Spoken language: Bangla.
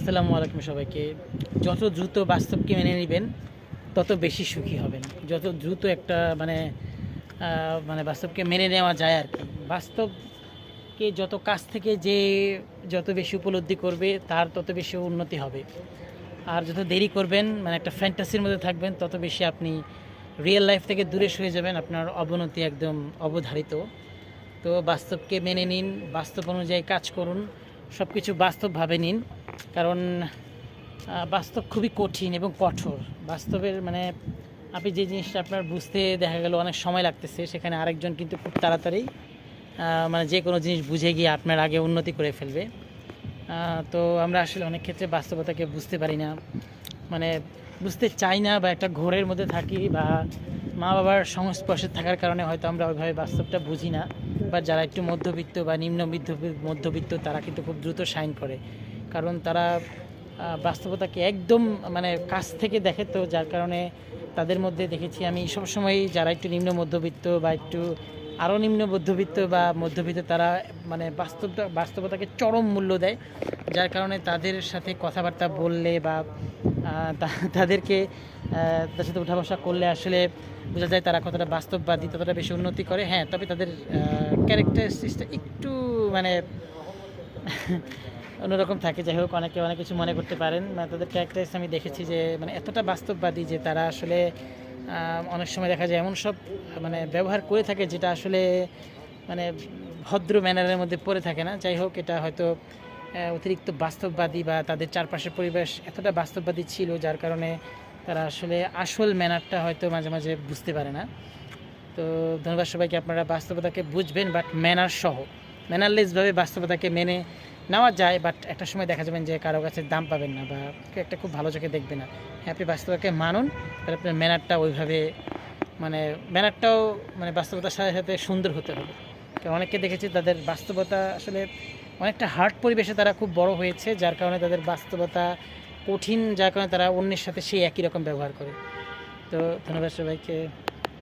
আসসালামু আলাইকুম সবাইকে। যত দ্রুত বাস্তবকে মেনে নেবেন তত বেশি সুখী হবেন। যত দ্রুত একটা মানে বাস্তবকে মেনে নেওয়া যায় আর কি। বাস্তবকে যত কাছ থেকে যে যত বেশি উপলব্ধি করবে তার তত বেশি উন্নতি হবে। আর যত দেরি করবেন মানে একটা ফ্যান্টাসির মধ্যে থাকবেন তত বেশি আপনি রিয়েল লাইফ থেকে দূরে সরে যাবেন, আপনার অবনতি একদম অবধারিত। তো বাস্তবকে মেনে নিন, বাস্তব অনুযায়ী কাজ করুন, সব কিছু বাস্তবভাবে নিন। কারণ বাস্তব খুবই কঠিন এবং কঠোর। বাস্তবের মানে আপনি যে জিনিসটা আপনার বুঝতে দেখা গেল অনেক সময় লাগতেছে, সেখানে আরেকজন কিন্তু খুব তাড়াতাড়ি মানে যে কোনো জিনিস বুঝে গিয়ে আপনার আগে উন্নতি করে ফেলবে। তো আমরা আসলে অনেক ক্ষেত্রে বাস্তবতাকে বুঝতে পারি না, মানে বুঝতে চাই না, বা একটা ঘোরের মধ্যে থাকি, বা মা বাবার সংস্পর্শে থাকার কারণে হয়তো আমরা ওইভাবে বাস্তবটা বুঝি না। বা যারা একটু মধ্যবিত্ত বা নিম্ন মধ্যবিত্ত তারা কিন্তু খুব দ্রুত শাইন করে, কারণ তারা বাস্তবতাকে একদম মানে কাছ থেকে দেখে। তো যার কারণে তাদের মধ্যে দেখেছি আমি সবসময় যারা একটু নিম্ন মধ্যবিত্ত বা একটু আরও নিম্ন মধ্যবিত্ত বা মধ্যবিত্ত তারা মানে বাস্তবতাকে চরম মূল্য দেয়। যার কারণে তাদের সাথে কথাবার্তা বললে বা তাদেরকে তাদের সাথে উঠা বসা করলে আসলে বোঝা যায় তারা কতটা বাস্তববাদী, ততটা বেশি উন্নতি করে। হ্যাঁ, তবে তাদের ক্যারেক্টারিস্টিক্সটা একটু মানে অন্যরকম থাকে। যাই হোক, অনেকে অনেক কিছু মনে করতে পারেন। মানে তাদের ক্যারেক্টারিস্টিক্স আমি দেখেছি যে মানে এতটা বাস্তববাদী যে তারা আসলে অনেক সময় দেখা যায় এমন সব মানে ব্যবহার করে থাকে যেটা আসলে মানে ভদ্র ম্যানারের মধ্যে পড়ে থাকে না। যাই হোক, এটা হয়তো অতিরিক্ত বাস্তববাদী বা তাদের চারপাশের পরিবেশ এতটা বাস্তববাদী ছিল যার কারণে তারা আসলে আসল ম্যানারটা হয়তো মাঝে মাঝে বুঝতে পারে না। তো ধন্যবাদ সবাইকে। আপনারা বাস্তবতাকে বুঝবেন, বাট ম্যানার সহ, ম্যানারলেসভাবে বাস্তবতাকে মেনে নেওয়া যায়, বাট একটা সময় দেখা যাবেন যে কারো কাছে দাম পাবেন না বা একটা খুব ভালো চোখে দেখবে না। হ্যাঁ, আপনি বাস্তবতাকে মানুন, তাহলে আপনার ম্যানারটা ওইভাবে মানে ম্যানারটাও মানে বাস্তবতার সাথে সাথে সুন্দর হতে হবে। কারণ অনেককে দেখেছি তাদের বাস্তবতা আসলে অনেকটা হার্ড পরিবেশে তারা খুব বড় হয়েছে, যার কারণে তাদের বাস্তবতা কঠিন, যার কারণে তারা অন্যের সাথে সেই একই রকম ব্যবহার করে। তো ধন্যবাদ সবাইকে।